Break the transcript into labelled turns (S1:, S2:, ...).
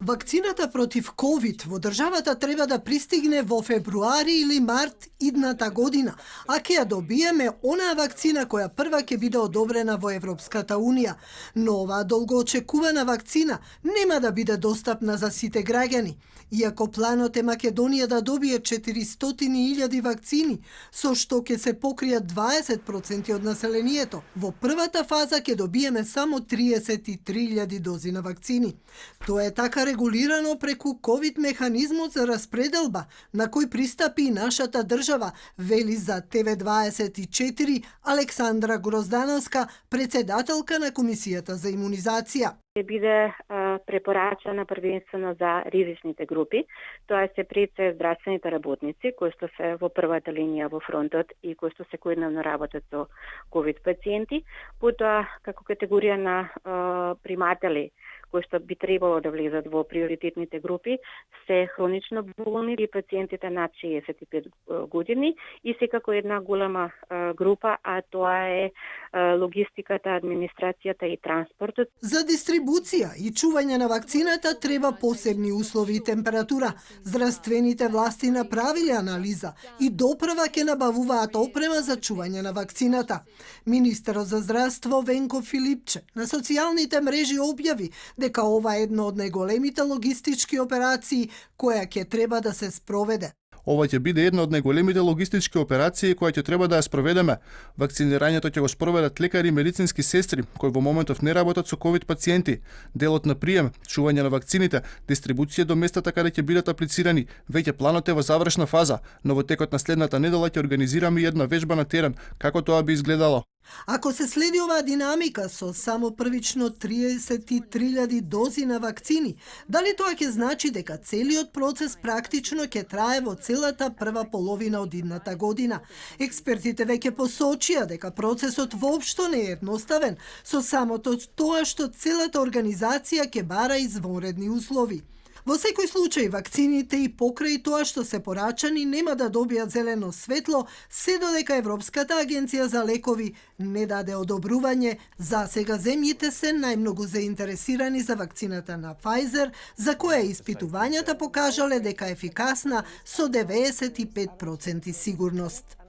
S1: Вакцината против COVID во државата треба да пристигне во февруари или март идната година, а ќе ја добиеме онаа вакцина која прва ќе биде одобрена во Европската Унија. Но оваа долгоочекувана вакцина нема да биде достапна за сите граѓани. Иако планот е Македонија да добие 400.000 вакцини, со што ќе се покријат 20% од населението, во првата фаза ќе добиеме само 33.000 дози на вакцини. Тоа е така регулирано преку COVID механизмот за распределба, на кој пристапи и нашата држава, вели за ТВ24 Александра Гроздановска, председателка на Комисијата за имунизација.
S2: Ќе биде препорачана првенствено за ризичните групи, тоа се пред се здравствените работници кои што се во првата линија во фронтот и кои што секојдневно работат со COVID пациенти, потоа како категорија на приматели кои што би требало да влезат во приоритетните групи се хронично болни и пациентите над 65 години и секако една голема група, а тоа е логистиката, администрацијата и транспортот.
S1: За дистрибуција и чување на вакцината треба посебни услови и температура. Здравствените власти направиле анализа и доправа ќе набавуваат опрема за чување на вакцината. Министерот за здравство Венко Филипче на социјалните мрежи објави дека ова е една од најголемите логистички операции која ќе треба да се спроведе.
S3: Ова ќе биде една од најголемите логистички операции која ќе треба да ја спроведеме. Вакцинирањето ќе го спроведат лекари и медицински сестри кои во моментов не работат со COVID пациенти. Делот на прием, чување на вакцините, дистрибуција до местата каде ќе бидат аплицирани, веќе планот е во завршна фаза, но во текот на следната недела ќе организираме една вежба на терен, како тоа би изгледало.
S1: Ако се следи оваа динамика со само првично 33.000 дози на вакцини, дали тоа ќе значи дека целиот процес практично ќе трае во целата прва половина од идната година? Експертите веќе посочија дека процесот воопшто не е едноставен, со самото тоа што целата организација ќе бара извонредни услови. Во секој случај, вакцините и покрај тоа што се порачани нема да добијат зелено светло, се додека Европската агенција за лекови не даде одобрување. За сега земјите се најмногу заинтересирани за вакцината на Pfizer, за која испитувањата покажале дека е ефикасна со 95% сигурност.